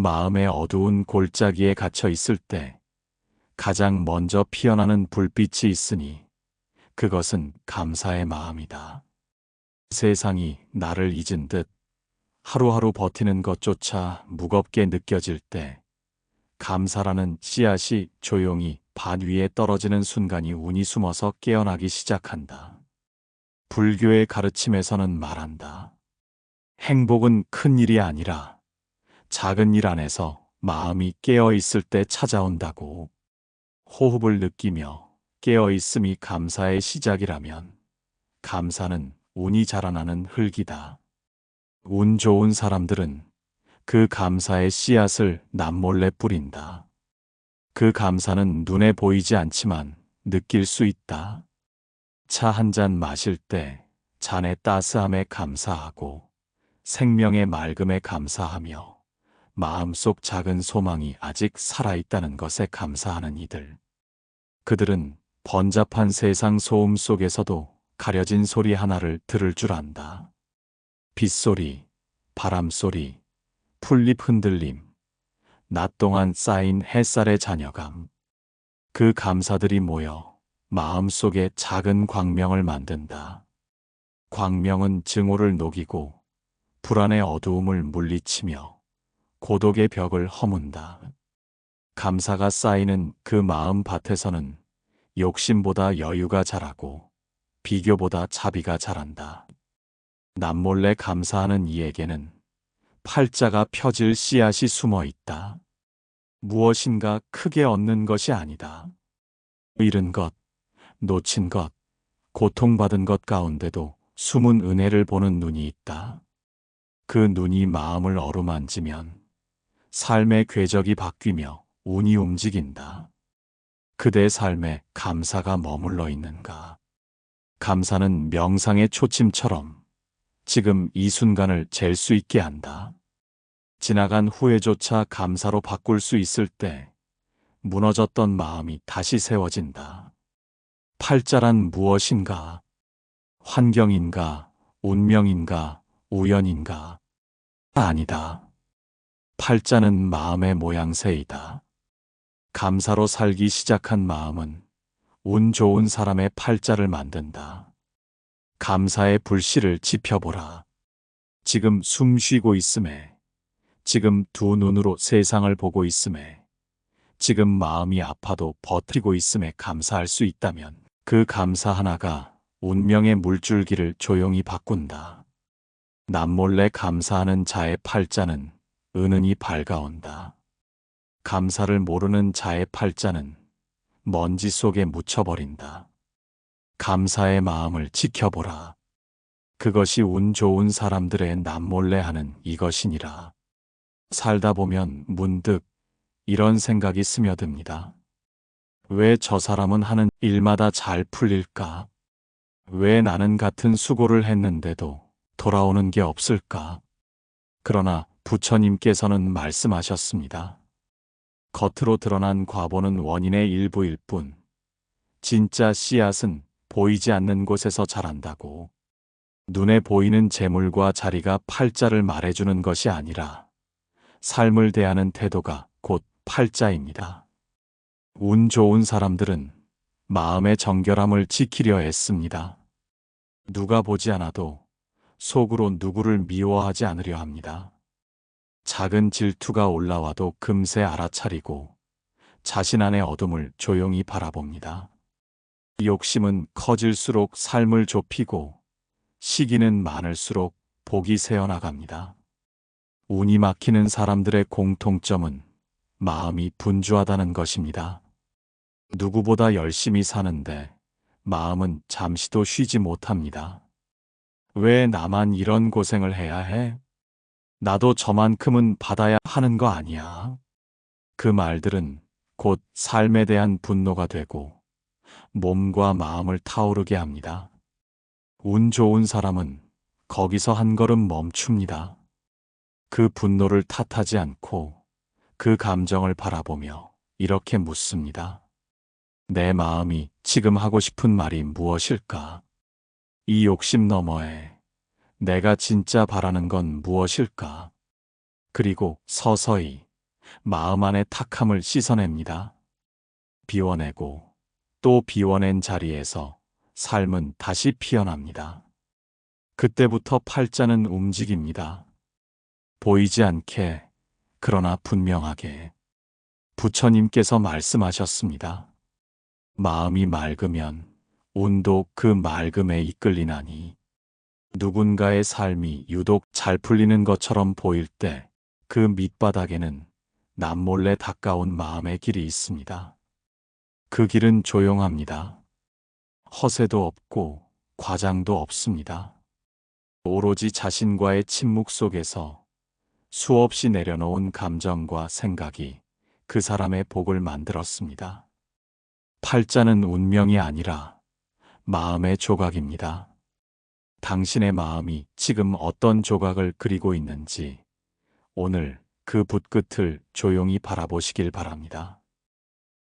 마음의 어두운 골짜기에 갇혀 있을 때 가장 먼저 피어나는 불빛이 있으니 그것은 감사의 마음이다. 세상이 나를 잊은 듯 하루하루 버티는 것조차 무겁게 느껴질 때 감사라는 씨앗이 조용히 밭 위에 떨어지는 순간이 운이 숨어서 깨어나기 시작한다. 불교의 가르침에서는 말한다. 행복은 큰 일이 아니라 작은 일 안에서 마음이 깨어 있을 때 찾아온다고. 호흡을 느끼며 깨어 있음이 감사의 시작이라면 감사는 운이 자라나는 흙이다. 운 좋은 사람들은 그 감사의 씨앗을 남몰래 뿌린다. 그 감사는 눈에 보이지 않지만 느낄 수 있다. 차 한 잔 마실 때 잔의 따스함에 감사하고 생명의 맑음에 감사하며 마음속 작은 소망이 아직 살아있다는 것에 감사하는 이들. 그들은 번잡한 세상 소음 속에서도 가려진 소리 하나를 들을 줄 안다. 빗소리, 바람소리, 풀잎 흔들림, 낮 동안 쌓인 햇살의 잔여감. 그 감사들이 모여 마음속에 작은 광명을 만든다. 광명은 증오를 녹이고 불안의 어두움을 물리치며 고독의 벽을 허문다. 감사가 쌓이는 그 마음 밭에서는 욕심보다 여유가 자라고 비교보다 자비가 자란다. 남몰래 감사하는 이에게는 팔자가 펴질 씨앗이 숨어 있다. 무엇인가 크게 얻는 것이 아니다. 잃은 것, 놓친 것, 고통받은 것 가운데도 숨은 은혜를 보는 눈이 있다. 그 눈이 마음을 어루만지면 삶의 궤적이 바뀌며 운이 움직인다. 그대 삶에 감사가 머물러 있는가? 감사는 명상의 초침처럼 지금 이 순간을 잴 수 있게 한다. 지나간 후회조차 감사로 바꿀 수 있을 때 무너졌던 마음이 다시 세워진다. 팔자란 무엇인가? 환경인가? 운명인가? 우연인가? 아니다. 팔자는 마음의 모양새이다. 감사로 살기 시작한 마음은 운 좋은 사람의 팔자를 만든다. 감사의 불씨를 지펴보라. 지금 숨 쉬고 있음에, 지금 두 눈으로 세상을 보고 있음에, 지금 마음이 아파도 버티고 있음에 감사할 수 있다면 그 감사 하나가 운명의 물줄기를 조용히 바꾼다. 남몰래 감사하는 자의 팔자는 은은히 밝아온다. 감사를 모르는 자의 팔자는 먼지 속에 묻혀버린다. 감사의 마음을 지켜보라. 그것이 운 좋은 사람들의 남몰래 하는 이것이니라. 살다 보면 문득 이런 생각이 스며듭니다. 왜 저 사람은 하는 일마다 잘 풀릴까? 왜 나는 같은 수고를 했는데도 돌아오는 게 없을까? 그러나 부처님께서는 말씀하셨습니다. 겉으로 드러난 과보는 원인의 일부일 뿐, 진짜 씨앗은 보이지 않는 곳에서 자란다고. 눈에 보이는 재물과 자리가 팔자를 말해주는 것이 아니라 삶을 대하는 태도가 곧 팔자입니다. 운 좋은 사람들은 마음의 정결함을 지키려 애씁니다. 누가 보지 않아도 속으로 누구를 미워하지 않으려 합니다. 작은 질투가 올라와도 금세 알아차리고 자신 안의 어둠을 조용히 바라봅니다. 욕심은 커질수록 삶을 좁히고 시기는 많을수록 복이 새어나갑니다. 운이 막히는 사람들의 공통점은 마음이 분주하다는 것입니다. 누구보다 열심히 사는데 마음은 잠시도 쉬지 못합니다. 왜 나만 이런 고생을 해야 해? 나도 저만큼은 받아야 하는 거 아니야? 그 말들은 곧 삶에 대한 분노가 되고 몸과 마음을 타오르게 합니다. 운 좋은 사람은 거기서 한 걸음 멈춥니다. 그 분노를 탓하지 않고 그 감정을 바라보며 이렇게 묻습니다. 내 마음이 지금 하고 싶은 말이 무엇일까? 이 욕심 너머에 내가 진짜 바라는 건 무엇일까? 그리고 서서히 마음 안의 탁함을 씻어냅니다. 비워내고 또 비워낸 자리에서 삶은 다시 피어납니다. 그때부터 팔자는 움직입니다. 보이지 않게, 그러나 분명하게. 부처님께서 말씀하셨습니다. 마음이 맑으면 운도 그 맑음에 이끌리나니, 누군가의 삶이 유독 잘 풀리는 것처럼 보일 때 그 밑바닥에는 남몰래 닦아온 마음의 길이 있습니다. 그 길은 조용합니다. 허세도 없고 과장도 없습니다. 오로지 자신과의 침묵 속에서 수없이 내려놓은 감정과 생각이 그 사람의 복을 만들었습니다. 팔자는 운명이 아니라 마음의 조각입니다. 당신의 마음이 지금 어떤 조각을 그리고 있는지 오늘 그 붓끝을 조용히 바라보시길 바랍니다.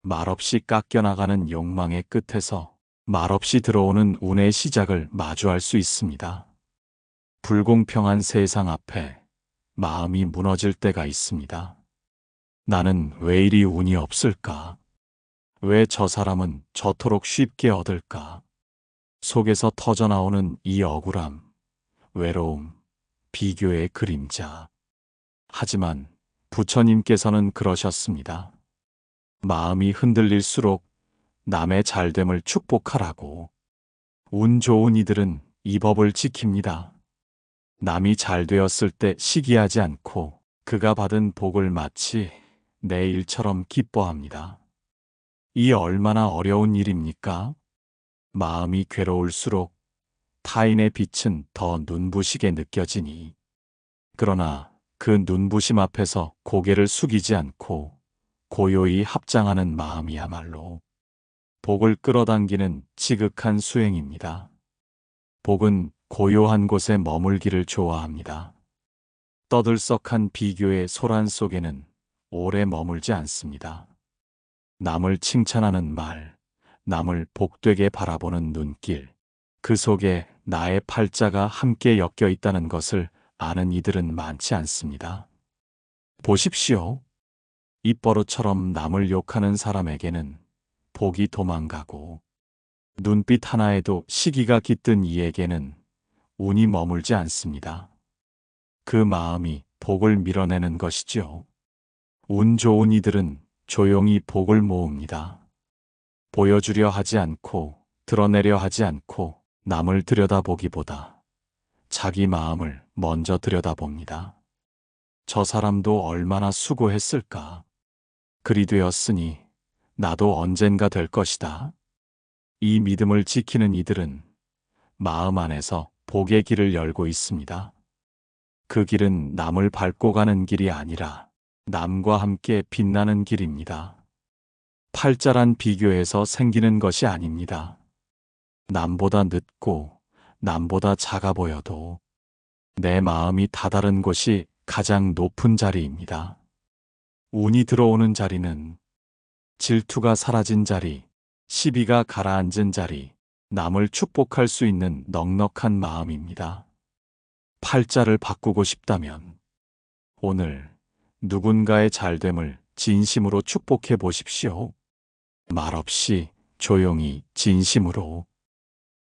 말없이 깎여나가는 욕망의 끝에서 말없이 들어오는 운의 시작을 마주할 수 있습니다. 불공평한 세상 앞에 마음이 무너질 때가 있습니다. 나는 왜 이리 운이 없을까? 왜 저 사람은 저토록 쉽게 얻을까? 속에서 터져나오는 이 억울함, 외로움, 비교의 그림자. 하지만 부처님께서는 그러셨습니다. 마음이 흔들릴수록 남의 잘됨을 축복하라고. 운 좋은 이들은 이 법을 지킵니다. 남이 잘 되었을 때 시기하지 않고 그가 받은 복을 마치 내 일처럼 기뻐합니다. 이 얼마나 어려운 일입니까? 마음이 괴로울수록 타인의 빛은 더 눈부시게 느껴지니. 그러나 그 눈부심 앞에서 고개를 숙이지 않고 고요히 합장하는 마음이야말로 복을 끌어당기는 지극한 수행입니다. 복은 고요한 곳에 머물기를 좋아합니다. 떠들썩한 비교의 소란 속에는 오래 머물지 않습니다. 남을 칭찬하는 말, 남을 복되게 바라보는 눈길, 그 속에 나의 팔자가 함께 엮여 있다는 것을 아는 이들은 많지 않습니다. 보십시오. 입버릇처럼 남을 욕하는 사람에게는 복이 도망가고, 눈빛 하나에도 시기가 깃든 이에게는 운이 머물지 않습니다. 그 마음이 복을 밀어내는 것이죠. 운 좋은 이들은 조용히 복을 모읍니다. 보여주려 하지 않고, 드러내려 하지 않고, 남을 들여다보기보다 자기 마음을 먼저 들여다봅니다. 저 사람도 얼마나 수고했을까? 그리 되었으니 나도 언젠가 될 것이다. 이 믿음을 지키는 이들은 마음 안에서 복의 길을 열고 있습니다. 그 길은 남을 밟고 가는 길이 아니라 남과 함께 빛나는 길입니다. 팔자란 비교에서 생기는 것이 아닙니다. 남보다 늦고 남보다 작아 보여도 내 마음이 다다른 곳이 가장 높은 자리입니다. 운이 들어오는 자리는 질투가 사라진 자리, 시비가 가라앉은 자리, 남을 축복할 수 있는 넉넉한 마음입니다. 팔자를 바꾸고 싶다면 오늘 누군가의 잘됨을 진심으로 축복해 보십시오. 말없이 조용히 진심으로.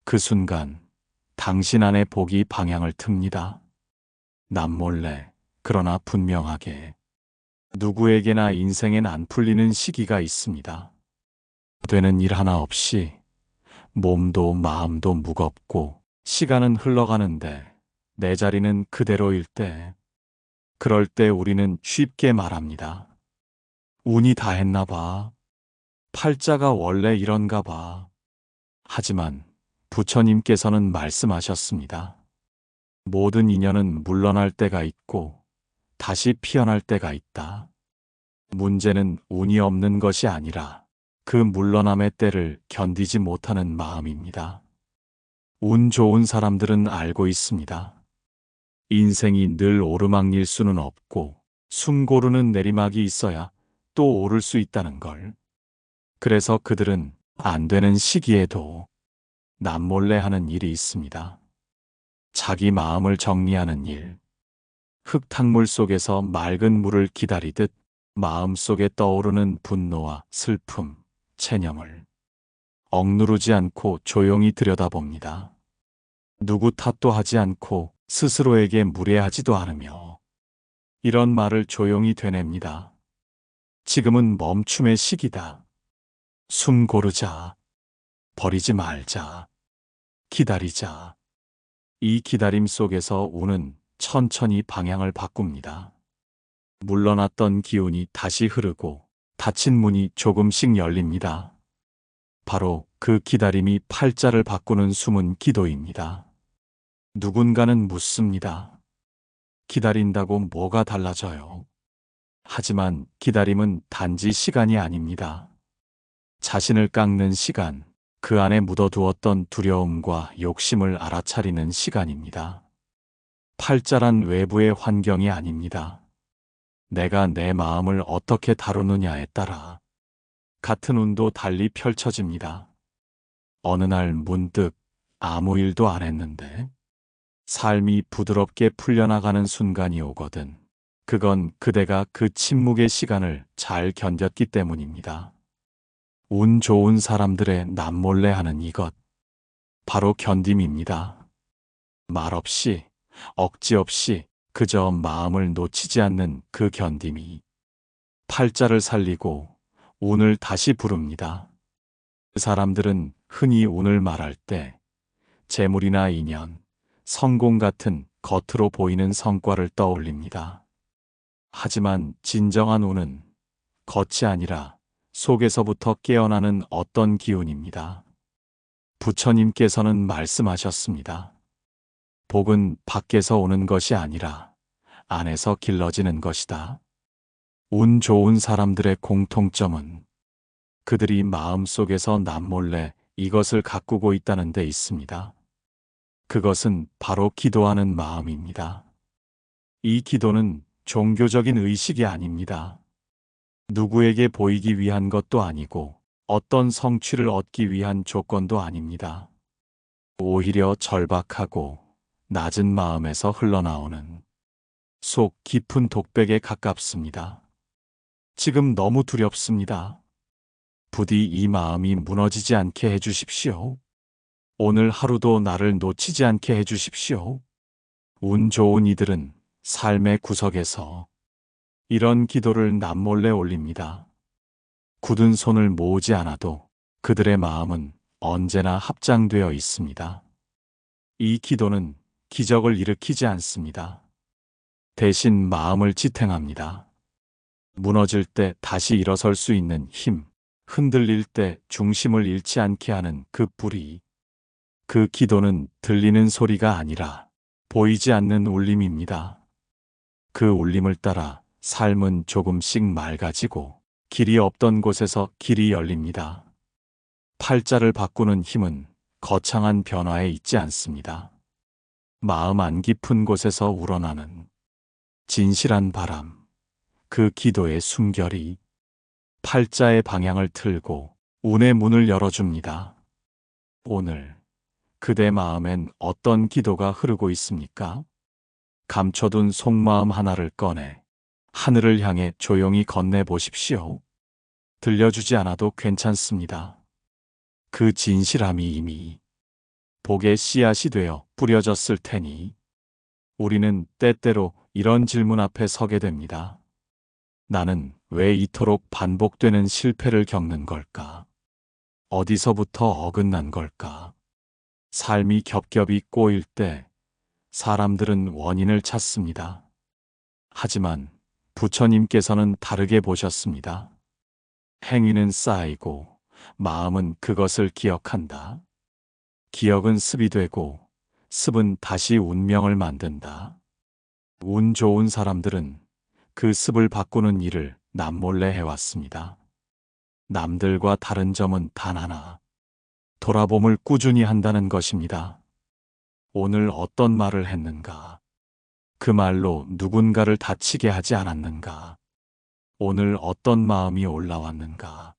그 순간 당신 안의 복이 방향을 틉니다. 남몰래 그러나 분명하게. 누구에게나 인생엔 안 풀리는 시기가 있습니다. 되는 일 하나 없이 몸도 마음도 무겁고 시간은 흘러가는데 내 자리는 그대로일 때, 그럴 때 우리는 쉽게 말합니다. 운이 다 했나 봐. 팔자가 원래 이런가 봐. 하지만 부처님께서는 말씀하셨습니다. 모든 인연은 물러날 때가 있고 다시 피어날 때가 있다. 문제는 운이 없는 것이 아니라 그 물러남의 때를 견디지 못하는 마음입니다. 운 좋은 사람들은 알고 있습니다. 인생이 늘 오르막일 수는 없고 숨 고르는 내리막이 있어야 또 오를 수 있다는 걸. 그래서 그들은 안 되는 시기에도 남몰래 하는 일이 있습니다. 자기 마음을 정리하는 일. 흙탕물 속에서 맑은 물을 기다리듯 마음속에 떠오르는 분노와 슬픔, 체념을 억누르지 않고 조용히 들여다봅니다. 누구 탓도 하지 않고 스스로에게 무례하지도 않으며 이런 말을 조용히 되냅니다. 지금은 멈춤의 시기다. 숨 고르자. 버리지 말자. 기다리자. 이 기다림 속에서 운은 천천히 방향을 바꿉니다. 물러났던 기운이 다시 흐르고 닫힌 문이 조금씩 열립니다. 바로 그 기다림이 팔자를 바꾸는 숨은 기도입니다. 누군가는 묻습니다. 기다린다고 뭐가 달라져요? 하지만 기다림은 단지 시간이 아닙니다. 자신을 깎는 시간, 그 안에 묻어두었던 두려움과 욕심을 알아차리는 시간입니다. 팔자란 외부의 환경이 아닙니다. 내가 내 마음을 어떻게 다루느냐에 따라 같은 운도 달리 펼쳐집니다. 어느 날 문득 아무 일도 안 했는데 삶이 부드럽게 풀려나가는 순간이 오거든. 그건 그대가 그 침묵의 시간을 잘 견뎠기 때문입니다. 운 좋은 사람들의 남몰래 하는 이것, 바로 견딤입니다. 말없이, 억지 없이 그저 마음을 놓치지 않는 그 견딤이 팔자를 살리고 운을 다시 부릅니다. 그 사람들은 흔히 운을 말할 때 재물이나 인연, 성공 같은 겉으로 보이는 성과를 떠올립니다. 하지만 진정한 운은 겉이 아니라 속에서부터 깨어나는 어떤 기운입니다. 부처님께서는 말씀하셨습니다. 복은 밖에서 오는 것이 아니라 안에서 길러지는 것이다. 운 좋은 사람들의 공통점은 그들이 마음속에서 남몰래 이것을 가꾸고 있다는 데 있습니다. 그것은 바로 기도하는 마음입니다. 이 기도는 종교적인 의식이 아닙니다. 누구에게 보이기 위한 것도 아니고 어떤 성취를 얻기 위한 조건도 아닙니다. 오히려 절박하고 낮은 마음에서 흘러나오는 속 깊은 독백에 가깝습니다. 지금 너무 두렵습니다. 부디 이 마음이 무너지지 않게 해주십시오. 오늘 하루도 나를 놓치지 않게 해주십시오. 운 좋은 이들은 삶의 구석에서 이런 기도를 남몰래 올립니다. 굳은 손을 모으지 않아도 그들의 마음은 언제나 합장되어 있습니다. 이 기도는 기적을 일으키지 않습니다. 대신 마음을 지탱합니다. 무너질 때 다시 일어설 수 있는 힘, 흔들릴 때 중심을 잃지 않게 하는 그 뿌리. 그 기도는 들리는 소리가 아니라 보이지 않는 울림입니다. 그 울림을 따라 삶은 조금씩 맑아지고 길이 없던 곳에서 길이 열립니다. 팔자를 바꾸는 힘은 거창한 변화에 있지 않습니다. 마음 안 깊은 곳에서 우러나는 진실한 바람, 그 기도의 숨결이 팔자의 방향을 틀고 운의 문을 열어줍니다. 오늘 그대 마음엔 어떤 기도가 흐르고 있습니까? 감춰둔 속마음 하나를 꺼내 하늘을 향해 조용히 건네보십시오. 들려주지 않아도 괜찮습니다. 그 진실함이 이미 복의 씨앗이 되어 뿌려졌을 테니 우리는 때때로 이런 질문 앞에 서게 됩니다. 나는 왜 이토록 반복되는 실패를 겪는 걸까? 어디서부터 어긋난 걸까? 삶이 겹겹이 꼬일 때 사람들은 원인을 찾습니다. 하지만 부처님께서는 다르게 보셨습니다. 행위는 쌓이고 마음은 그것을 기억한다. 기억은 습이 되고 습은 다시 운명을 만든다. 운 좋은 사람들은 그 습을 바꾸는 일을 남몰래 해왔습니다. 남들과 다른 점은 단 하나. 돌아봄을 꾸준히 한다는 것입니다. 오늘 어떤 말을 했는가? 그 말로 누군가를 다치게 하지 않았는가? 오늘 어떤 마음이 올라왔는가?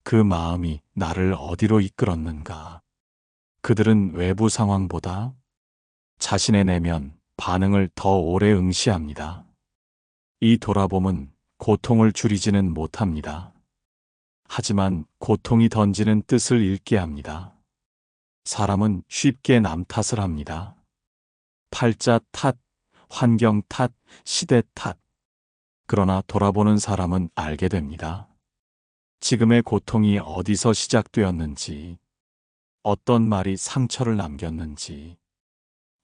그 마음이 나를 어디로 이끌었는가? 그들은 외부 상황보다 자신의 내면 반응을 더 오래 응시합니다. 이 돌아봄은 고통을 줄이지는 못합니다. 하지만 고통이 던지는 뜻을 읽게 합니다. 사람은 쉽게 남 탓을 합니다. 팔자 탓, 환경 탓, 시대 탓. 그러나 돌아보는 사람은 알게 됩니다. 지금의 고통이 어디서 시작되었는지, 어떤 말이 상처를 남겼는지,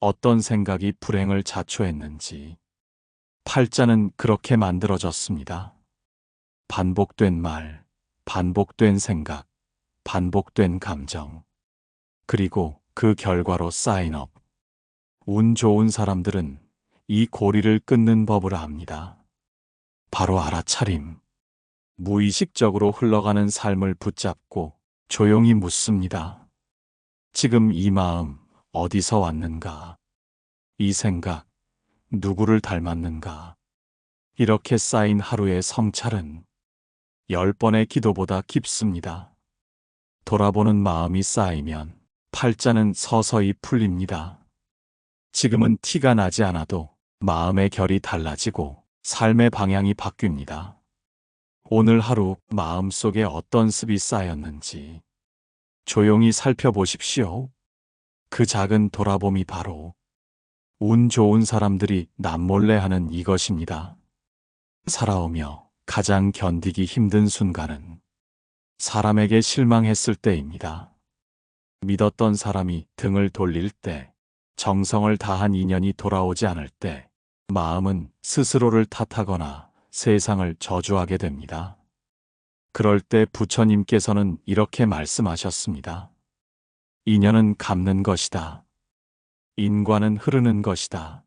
어떤 생각이 불행을 자초했는지. 팔자는 그렇게 만들어졌습니다. 반복된 말, 반복된 생각, 반복된 감정. 그리고 그 결과로 쌓인 업. 운 좋은 사람들은 이 고리를 끊는 법을 압니다. 바로 알아차림. 무의식적으로 흘러가는 삶을 붙잡고 조용히 묻습니다. 지금 이 마음 어디서 왔는가? 이 생각 누구를 닮았는가? 이렇게 쌓인 하루의 성찰은 10번의 기도보다 깊습니다. 돌아보는 마음이 쌓이면 팔자는 서서히 풀립니다. 지금은 티가 나지 않아도 마음의 결이 달라지고 삶의 방향이 바뀝니다. 오늘 하루 마음속에 어떤 습이 쌓였는지 조용히 살펴보십시오. 그 작은 돌아봄이 바로 운 좋은 사람들이 남몰래 하는 이것입니다. 살아오며 가장 견디기 힘든 순간은 사람에게 실망했을 때입니다. 믿었던 사람이 등을 돌릴 때, 정성을 다한 인연이 돌아오지 않을 때, 마음은 스스로를 탓하거나 세상을 저주하게 됩니다. 그럴 때 부처님께서는 이렇게 말씀하셨습니다. 인연은 갚는 것이다. 인과는 흐르는 것이다.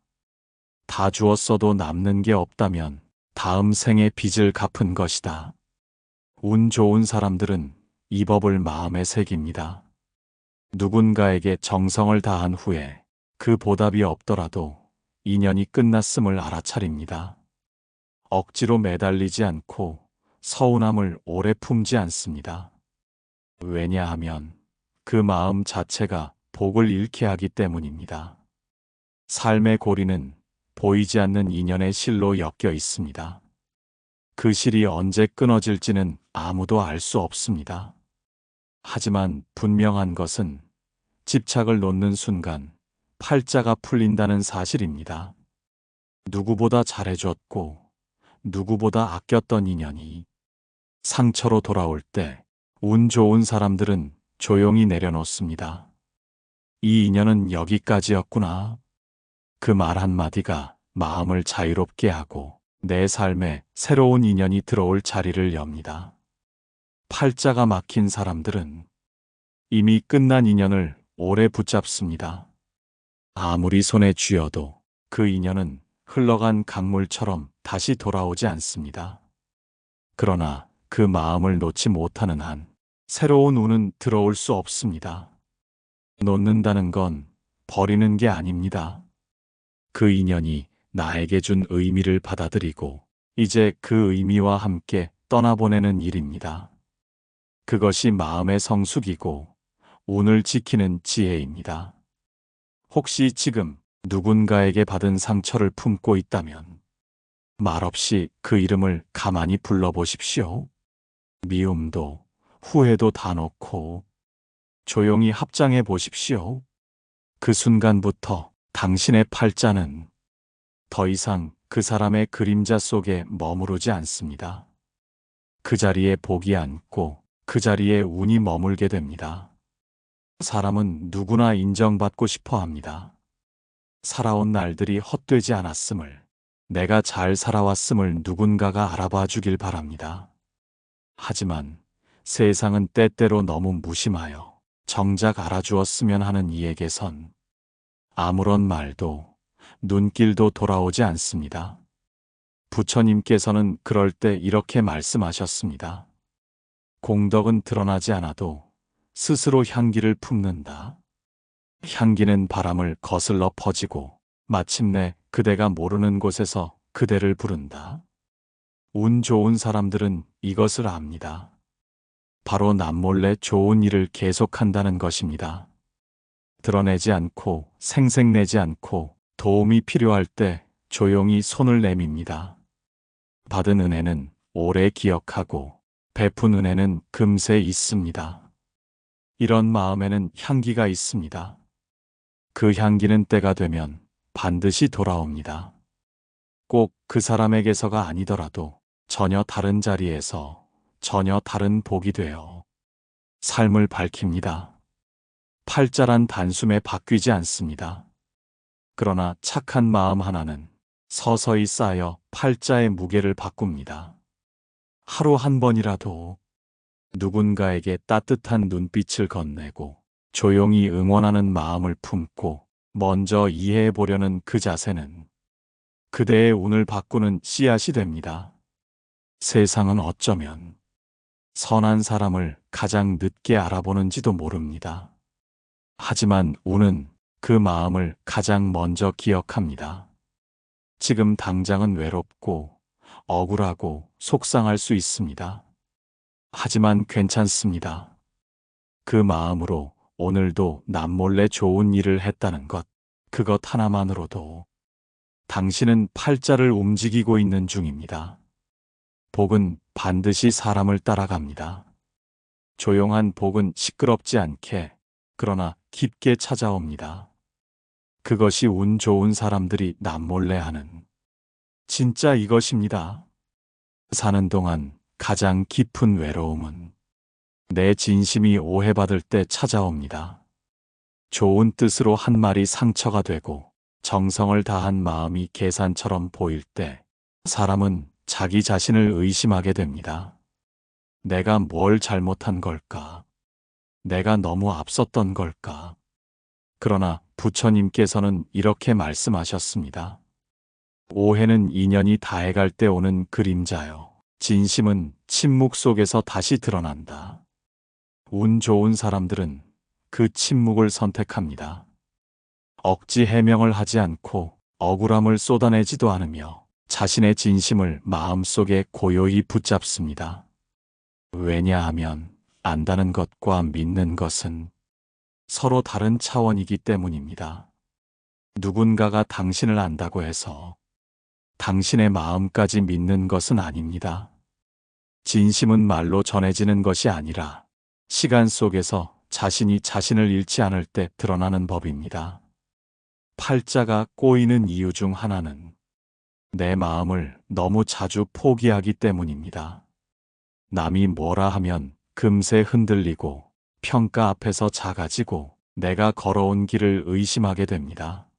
다 주었어도 남는 게 없다면 다음 생의 빚을 갚은 것이다. 운 좋은 사람들은 이 법을 마음에 새깁니다. 누군가에게 정성을 다한 후에 그 보답이 없더라도 인연이 끝났음을 알아차립니다. 억지로 매달리지 않고 서운함을 오래 품지 않습니다. 왜냐하면 그 마음 자체가 복을 잃게 하기 때문입니다. 삶의 고리는 보이지 않는 인연의 실로 엮여 있습니다. 그 실이 언제 끊어질지는 아무도 알 수 없습니다. 하지만 분명한 것은 집착을 놓는 순간 팔자가 풀린다는 사실입니다. 누구보다 잘해줬고 누구보다 아꼈던 인연이 상처로 돌아올 때 운 좋은 사람들은 조용히 내려놓습니다. 이 인연은 여기까지였구나. 그 말 한마디가 마음을 자유롭게 하고 내 삶에 새로운 인연이 들어올 자리를 엽니다. 팔자가 막힌 사람들은 이미 끝난 인연을 오래 붙잡습니다. 아무리 손에 쥐어도 그 인연은 흘러간 강물처럼 다시 돌아오지 않습니다. 그러나 그 마음을 놓지 못하는 한 새로운 운은 들어올 수 없습니다. 놓는다는 건 버리는 게 아닙니다. 그 인연이 나에게 준 의미를 받아들이고 이제 그 의미와 함께 떠나보내는 일입니다. 그것이 마음의 성숙이고 운을 지키는 지혜입니다. 혹시 지금 누군가에게 받은 상처를 품고 있다면 말없이 그 이름을 가만히 불러보십시오. 미움도 후회도 다 놓고 조용히 합장해 보십시오. 그 순간부터 당신의 팔자는 더 이상 그 사람의 그림자 속에 머무르지 않습니다. 그 자리에 복이 앉고 그 자리에 운이 머물게 됩니다. 사람은 누구나 인정받고 싶어 합니다. 살아온 날들이 헛되지 않았음을, 내가 잘 살아왔음을 누군가가 알아봐 주길 바랍니다. 하지만 세상은 때때로 너무 무심하여 정작 알아주었으면 하는 이에게선 아무런 말도 눈길도 돌아오지 않습니다. 부처님께서는 그럴 때 이렇게 말씀하셨습니다. 공덕은 드러나지 않아도 스스로 향기를 품는다. 향기는 바람을 거슬러 퍼지고 마침내 그대가 모르는 곳에서 그대를 부른다. 운 좋은 사람들은 이것을 압니다. 바로 남몰래 좋은 일을 계속한다는 것입니다. 드러내지 않고 생색내지 않고 도움이 필요할 때 조용히 손을 내밉니다. 받은 은혜는 오래 기억하고 베푼 은혜는 금세 잊습니다. 이런 마음에는 향기가 있습니다. 그 향기는 때가 되면 반드시 돌아옵니다. 꼭 그 사람에게서가 아니더라도 전혀 다른 자리에서 전혀 다른 복이 되어 삶을 밝힙니다. 팔자란 단숨에 바뀌지 않습니다. 그러나 착한 마음 하나는 서서히 쌓여 팔자의 무게를 바꿉니다. 하루 한 번이라도 누군가에게 따뜻한 눈빛을 건네고 조용히 응원하는 마음을 품고 먼저 이해해 보려는 그 자세는 그대의 운을 바꾸는 씨앗이 됩니다. 세상은 어쩌면 선한 사람을 가장 늦게 알아보는지도 모릅니다. 하지만 운은 그 마음을 가장 먼저 기억합니다. 지금 당장은 외롭고 억울하고 속상할 수 있습니다. 하지만 괜찮습니다. 그 마음으로 오늘도 남몰래 좋은 일을 했다는 것, 그것 하나만으로도 당신은 팔자를 움직이고 있는 중입니다. 복은 반드시 사람을 따라갑니다. 조용한 복은 시끄럽지 않게, 그러나 깊게 찾아옵니다. 그것이 운 좋은 사람들이 남몰래 하는 진짜 이것입니다. 사는 동안 가장 깊은 외로움은 내 진심이 오해받을 때 찾아옵니다. 좋은 뜻으로 한 말이 상처가 되고 정성을 다한 마음이 계산처럼 보일 때 사람은 자기 자신을 의심하게 됩니다. 내가 뭘 잘못한 걸까? 내가 너무 앞섰던 걸까? 그러나 부처님께서는 이렇게 말씀하셨습니다. 오해는 인연이 다해갈 때 오는 그림자요. 진심은 침묵 속에서 다시 드러난다. 운 좋은 사람들은 그 침묵을 선택합니다. 억지 해명을 하지 않고 억울함을 쏟아내지도 않으며 자신의 진심을 마음속에 고요히 붙잡습니다. 왜냐하면 안다는 것과 믿는 것은 서로 다른 차원이기 때문입니다. 누군가가 당신을 안다고 해서 당신의 마음까지 믿는 것은 아닙니다. 진심은 말로 전해지는 것이 아니라 시간 속에서 자신이 자신을 잃지 않을 때 드러나는 법입니다. 팔자가 꼬이는 이유 중 하나는 내 마음을 너무 자주 포기하기 때문입니다. 남이 뭐라 하면 금세 흔들리고 평가 앞에서 작아지고 내가 걸어온 길을 의심하게 됩니다.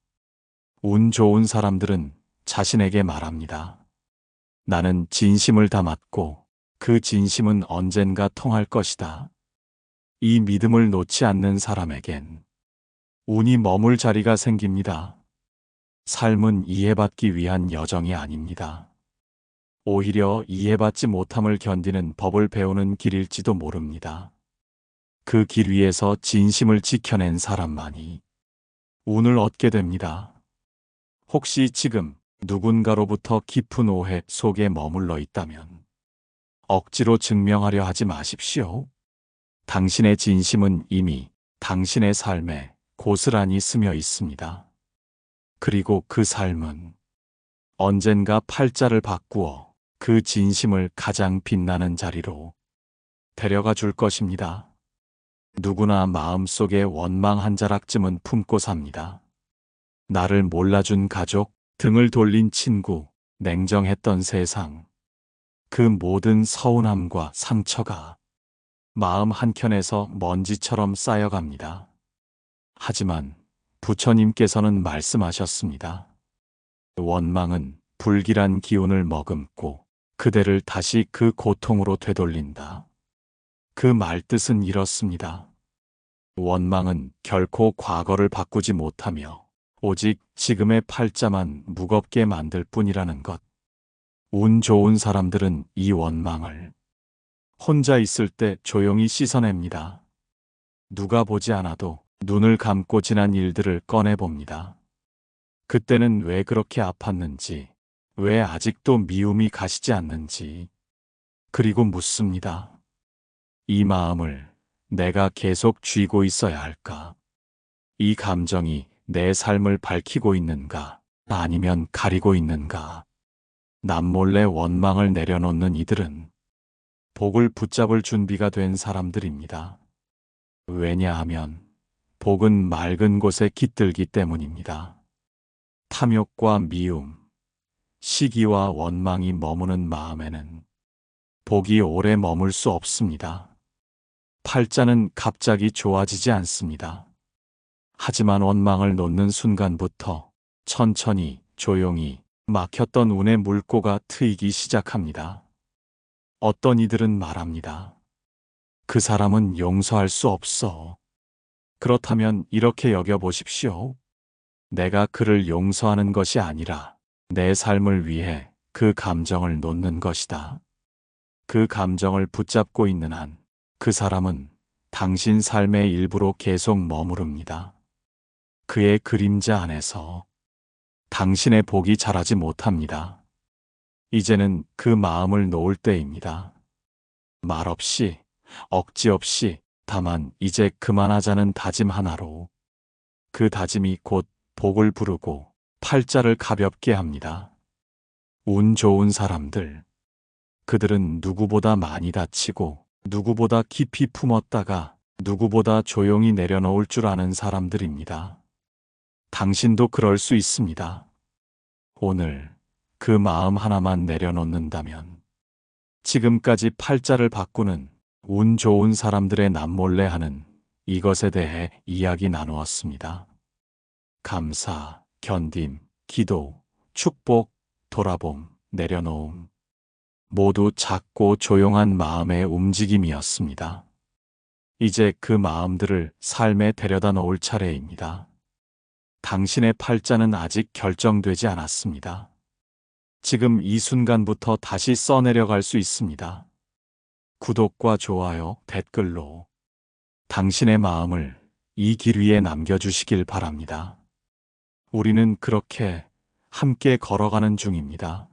운 좋은 사람들은 자신에게 말합니다. 나는 진심을 담았고 그 진심은 언젠가 통할 것이다. 이 믿음을 놓지 않는 사람에겐 운이 머물 자리가 생깁니다. 삶은 이해받기 위한 여정이 아닙니다. 오히려 이해받지 못함을 견디는 법을 배우는 길일지도 모릅니다. 그 길 위에서 진심을 지켜낸 사람만이 운을 얻게 됩니다. 혹시 지금 누군가로부터 깊은 오해 속에 머물러 있다면 억지로 증명하려 하지 마십시오. 당신의 진심은 이미 당신의 삶에 고스란히 스며 있습니다. 그리고 그 삶은 언젠가 팔자를 바꾸어 그 진심을 가장 빛나는 자리로 데려가 줄 것입니다. 누구나 마음속에 원망 한 자락쯤은 품고 삽니다. 나를 몰라준 가족, 등을 돌린 친구, 냉정했던 세상. 그 모든 서운함과 상처가 마음 한켠에서 먼지처럼 쌓여갑니다. 하지만 부처님께서는 말씀하셨습니다. 원망은 불길한 기운을 머금고 그대를 다시 그 고통으로 되돌린다. 그 말뜻은 이렇습니다. 원망은 결코 과거를 바꾸지 못하며 오직 지금의 팔자만 무겁게 만들 뿐이라는 것. 운 좋은 사람들은 이 원망을 혼자 있을 때 조용히 씻어냅니다. 누가 보지 않아도 눈을 감고 지난 일들을 꺼내봅니다. 그때는 왜 그렇게 아팠는지, 왜 아직도 미움이 가시지 않는지, 그리고 묻습니다. 이 마음을 내가 계속 쥐고 있어야 할까? 이 감정이 내 삶을 밝히고 있는가? 아니면 가리고 있는가? 남몰래 원망을 내려놓는 이들은 복을 붙잡을 준비가 된 사람들입니다. 왜냐하면 복은 맑은 곳에 깃들기 때문입니다. 탐욕과 미움, 시기와 원망이 머무는 마음에는 복이 오래 머물 수 없습니다. 팔자는 갑자기 좋아지지 않습니다. 하지만 원망을 놓는 순간부터 천천히 조용히 막혔던 운의 물꼬가 트이기 시작합니다. 어떤 이들은 말합니다. 그 사람은 용서할 수 없어. 그렇다면 이렇게 여겨보십시오. 내가 그를 용서하는 것이 아니라 내 삶을 위해 그 감정을 놓는 것이다. 그 감정을 붙잡고 있는 한 그 사람은 당신 삶의 일부로 계속 머무릅니다. 그의 그림자 안에서 당신의 복이 자라지 못합니다. 이제는 그 마음을 놓을 때입니다. 말없이, 억지 없이, 다만 이제 그만하자는 다짐 하나로 그 다짐이 곧 복을 부르고 팔자를 가볍게 합니다. 운 좋은 사람들, 그들은 누구보다 많이 다치고 누구보다 깊이 품었다가 누구보다 조용히 내려놓을 줄 아는 사람들입니다. 당신도 그럴 수 있습니다. 오늘 그 마음 하나만 내려놓는다면 지금까지 팔자를 바꾸는 운 좋은 사람들의 남몰래 하는 이것에 대해 이야기 나누었습니다. 감사, 견딤, 기도, 축복, 돌아봄, 내려놓음. 모두 작고 조용한 마음의 움직임이었습니다. 이제 그 마음들을 삶에 데려다 놓을 차례입니다. 당신의 팔자는 아직 결정되지 않았습니다. 지금 이 순간부터 다시 써내려갈 수 있습니다. 구독과 좋아요, 댓글로 당신의 마음을 이 길 위에 남겨주시길 바랍니다. 우리는 그렇게 함께 걸어가는 중입니다.